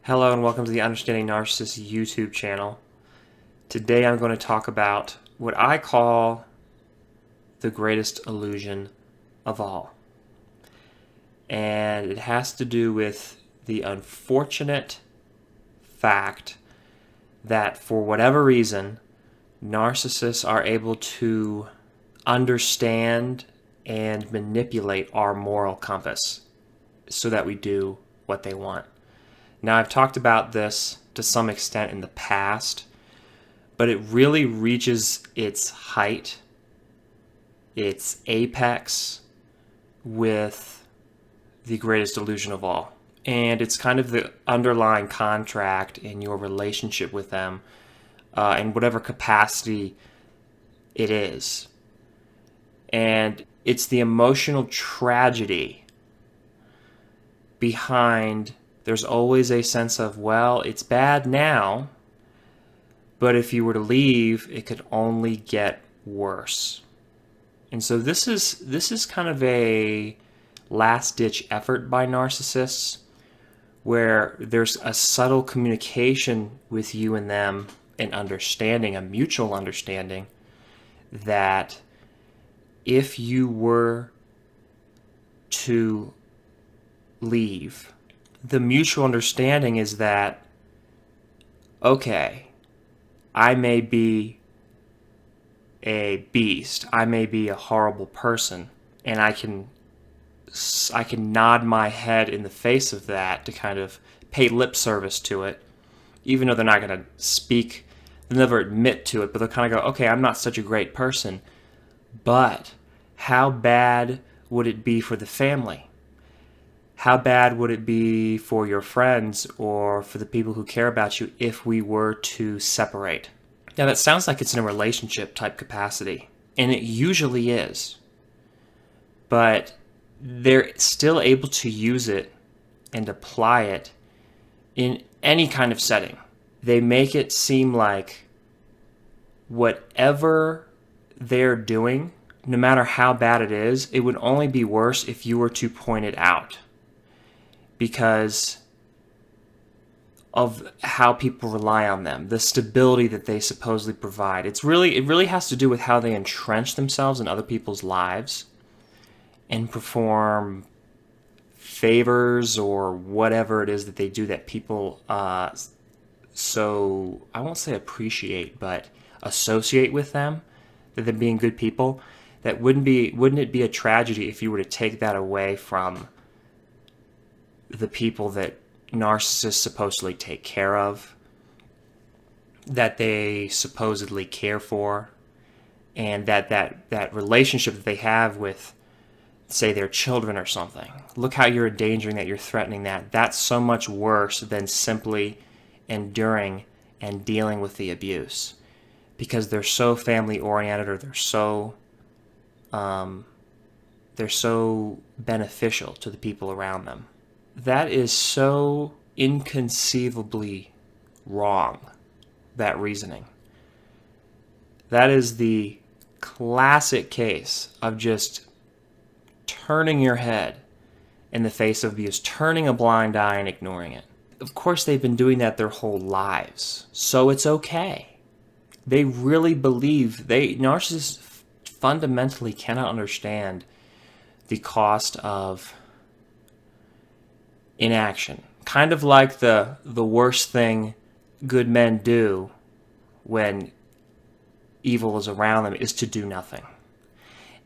Hello and welcome to the Understanding Narcissists YouTube channel. Today I'm going to talk about what I call the greatest illusion of all. And it has to do with the unfortunate fact that for whatever reason, narcissists are able to understand and manipulate our moral compass so that we do what they want. Now, I've talked about this to some extent in the past, but it really reaches its height, its apex, with the greatest illusion of all. And it's kind of the underlying contract in your relationship with them, in whatever capacity it is. And it's the emotional tragedy behind. There's always a sense of, well, it's bad now, but if you were to leave, it could only get worse. And so this is kind of a last-ditch effort by narcissists where there's a subtle communication with you and them, an understanding, a mutual understanding, that if you were to leave, the mutual understanding is that, okay, I may be a beast, I may be a horrible person, and I can nod my head in the face of that to kind of pay lip service to it, even though they're not going to speak, they'll never admit to it, but they'll kind of go, okay, I'm not such a great person, but how bad would it be for the family? How bad would it be for your friends or for the people who care about you if we were to separate? Now, that sounds like it's in a relationship type capacity, and it usually is. But they're still able to use it and apply it in any kind of setting. They make it seem like whatever they're doing, no matter how bad it is, it would only be worse if you were to point it out, because of how people rely on them, the stability that they supposedly provide. It really has to do with how they entrench themselves in other people's lives and perform favors or whatever it is that they do that people so, I won't say appreciate, but associate with them, that they're being good people. That wouldn't it be a tragedy if you were to take that away from the people that narcissists supposedly take care of, that they supposedly care for, and that relationship that they have with, say, their children or something. Look how you're endangering that, you're threatening that. That's so much worse than simply enduring and dealing with the abuse, because they're so family oriented, or they're so beneficial to the people around them. That is so inconceivably wrong, that reasoning. That is the classic case of just turning your head in the face of abuse, turning a blind eye and ignoring it. Of course, they've been doing that their whole lives, so it's okay. They really believe, narcissists fundamentally cannot understand the cost of inaction. Kind of like the worst thing good men do when evil is around them is to do nothing.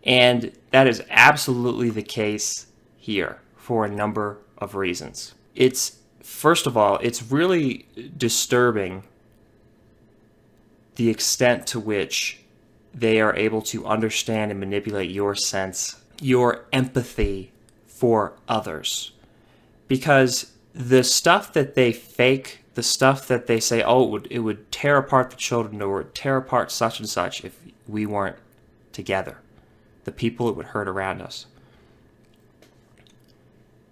And that is absolutely the case here for a number of reasons. First of all, it's really disturbing the extent to which they are able to understand and manipulate your empathy for others. Because the stuff that they fake, the stuff that they say, oh, it would tear apart the children, or it would tear apart such and such if we weren't together, the people it would hurt around us.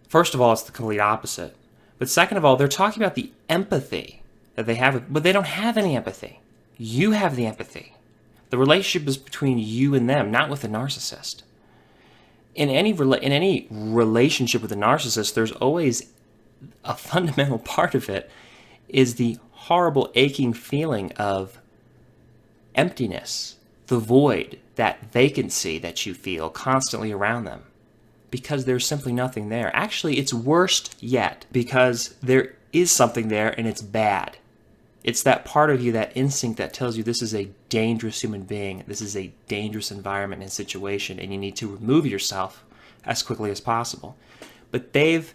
First of all, it's the complete opposite. But second of all, they're talking about the empathy that they have, but they don't have any empathy. You have the empathy. The relationship is between you and them, not with the narcissist. In any relationship with a narcissist, there's always a fundamental part of it is the horrible aching feeling of emptiness, the void, that vacancy that you feel constantly around them, because there's simply nothing there. Actually, it's worst yet, because there is something there and it's bad. It's that part of you, that instinct that tells you this is a dangerous human being, this is a dangerous environment and situation, and you need to remove yourself as quickly as possible. But they've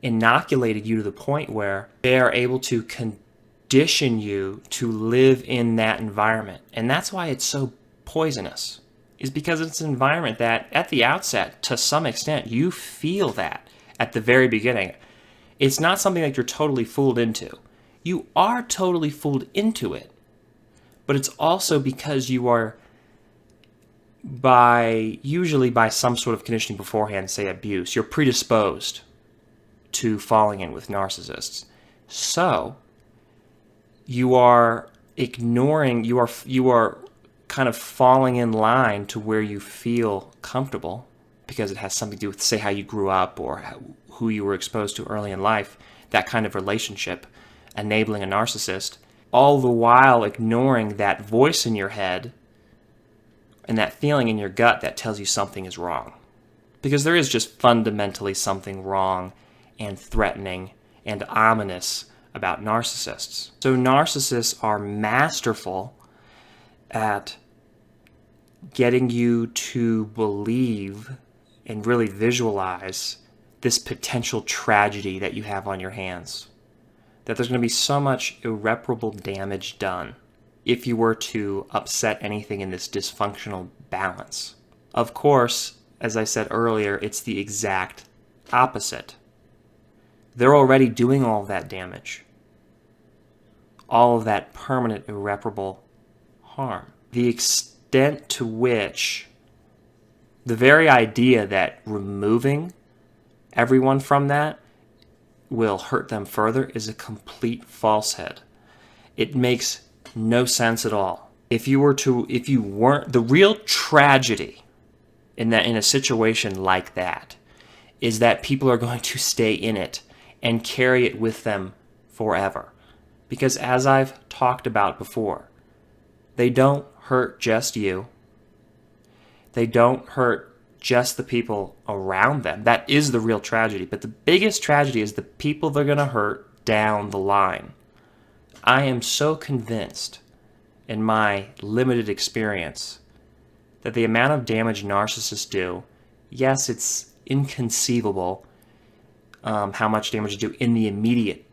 inoculated you to the point where they are able to condition you to live in that environment. And that's why it's so poisonous, is because it's an environment that at the outset, to some extent, you feel that at the very beginning. It's not something that you're totally fooled into. You are totally fooled into it, but it's also because you are, usually by some sort of conditioning beforehand, say abuse, you're predisposed to falling in with narcissists. So you are ignoring, you are kind of falling in line to where you feel comfortable, because it has something to do with, say, how you grew up or who you were exposed to early in life, that kind of relationship enabling a narcissist, all the while ignoring that voice in your head and that feeling in your gut that tells you something is wrong. Because there is just fundamentally something wrong and threatening and ominous about narcissists. So narcissists are masterful at getting you to believe and really visualize this potential tragedy that you have on your hands. That there's going to be so much irreparable damage done if you were to upset anything in this dysfunctional balance. Of course, as I said earlier, it's the exact opposite. They're already doing all of that damage, all of that permanent, irreparable harm. The extent to which the very idea that removing everyone from that will hurt them further is a complete falsehood. It makes no sense at all. If you weren't, the real tragedy in a situation like that is that people are going to stay in it and carry it with them forever. Because as I've talked about before, they don't hurt just you. They don't hurt just the people around them. That is the real tragedy. But the biggest tragedy is the people they're going to hurt down the line. I am so convinced in my limited experience that the amount of damage narcissists do, yes, it's inconceivable how much damage they do in the immediate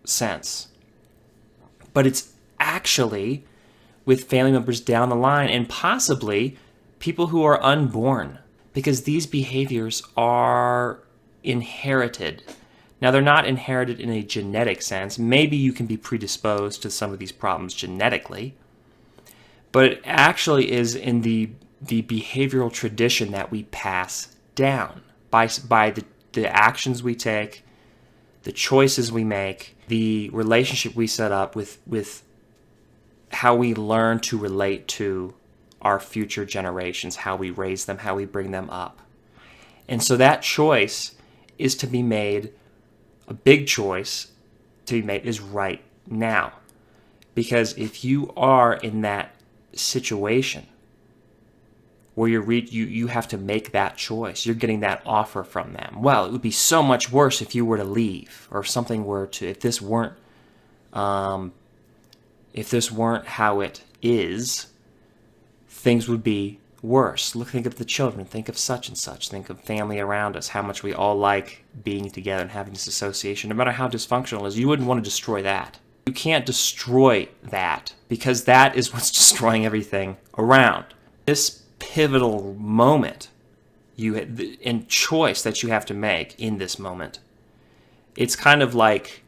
sense. But it's actually with family members down the line, and possibly people who are unborn, because these behaviors are inherited. Now, they're not inherited in a genetic sense. Maybe you can be predisposed to some of these problems genetically, but it actually is in the behavioral tradition that we pass down by the actions we take, the choices we make, the relationship we set up with how we learn to relate to our future generations, how we raise them, how we bring them up. And so that choice is to be made, a big choice to be made is right now. Because if you are in that situation where you have to make that choice, you're getting that offer from them. Well, it would be so much worse if you were to leave, or if something were to, if this weren't how it is, things would be worse. Think of the children, think of such and such, think of family around us, how much we all like being together and having this association, no matter how dysfunctional it is. You wouldn't want to destroy that. You can't destroy that, because that is what's destroying everything around. This pivotal moment and choice that you have to make in this moment, it's kind of like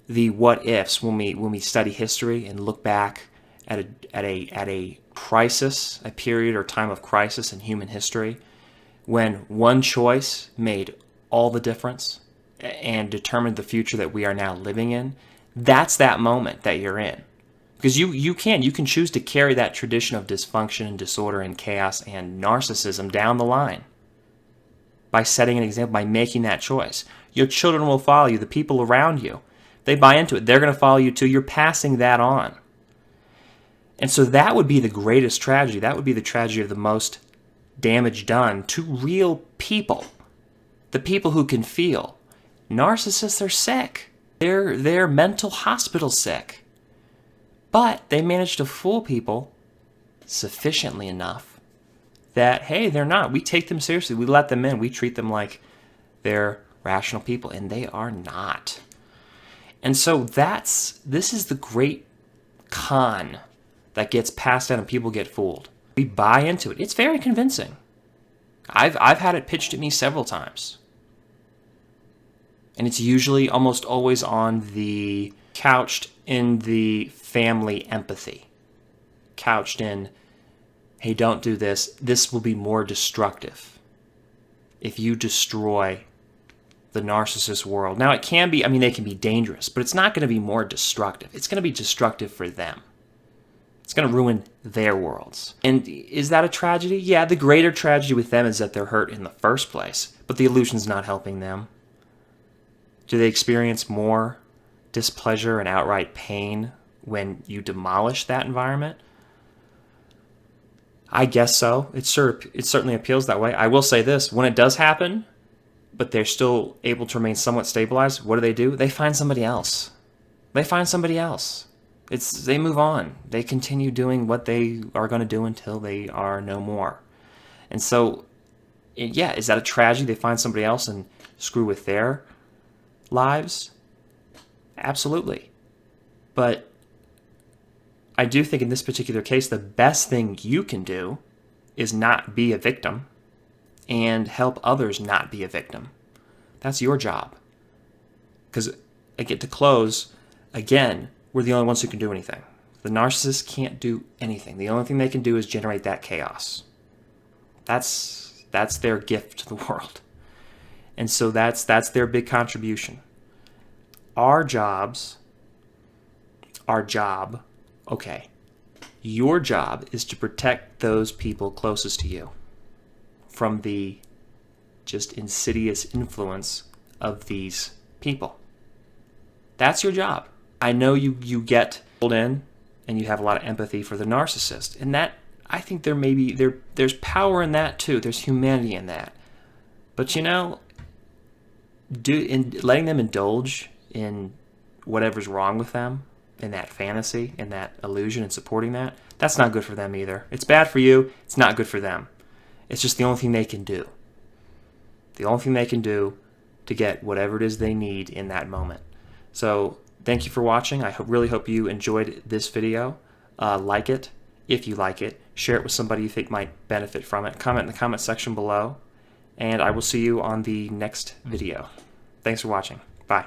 the what ifs when we study history and look back at a crisis, a period or time of crisis in human history, when one choice made all the difference and determined the future that we are now living in. That's that moment that you're in. Because you can choose to carry that tradition of dysfunction and disorder and chaos and narcissism down the line. by setting an example, by making that choice. Your children will follow you, the people around you. They buy into it. They're going to follow you too. You're passing that on. And so that would be the greatest tragedy. That would be the tragedy of the most damage done to real people. The people who can feel. Narcissists are sick. They're mental hospital sick. But they manage to fool people sufficiently enough that, hey, they're not. We take them seriously. We let them in. We treat them like they're rational people, and they are not. And so this is the great con that gets passed down and people get fooled. We buy into it. It's very convincing. I've had it pitched at me several times. And it's usually almost always couched in the family empathy. Couched in, hey, don't do this. This will be more destructive if you destroy the narcissist world. Now, it can be, they can be dangerous, but it's not going to be more destructive. It's going to be destructive for them. It's going to ruin their worlds. And is that a tragedy? Yeah, the greater tragedy with them is that they're hurt in the first place, but the illusion's not helping them. Do they experience more displeasure and outright pain when you demolish that environment? I guess so. It certainly appeals that way. I will say this, when it does happen, but they're still able to remain somewhat stabilized, what do? They find somebody else. They move on. They continue doing what they are going to do until they are no more. And so, yeah, is that a tragedy? They find somebody else and screw with their lives? Absolutely. But I do think in this particular case, the best thing you can do is not be a victim and help others not be a victim. That's your job. Because I get to close, again, we're the only ones who can do anything. The narcissist can't do anything. The only thing they can do is generate that chaos. That's their gift to the world. And so that's their big contribution. Your job is to protect those people closest to you from the just insidious influence of these people. That's your job. I know you get pulled in and you have a lot of empathy for the narcissist. And that, I think there's power in that too. There's humanity in that. But letting them indulge in whatever's wrong with them, in that fantasy, in that illusion, and supporting that's not good for them either. It's bad for you. It's not good for them. It's just the only thing they can do. The only thing they can do to get whatever it is they need in that moment. So thank you for watching. I really hope you enjoyed this video. Like it if you like it. Share it with somebody you think might benefit from it. Comment in the comment section below. And I will see you on the next video. Thanks for watching. Bye.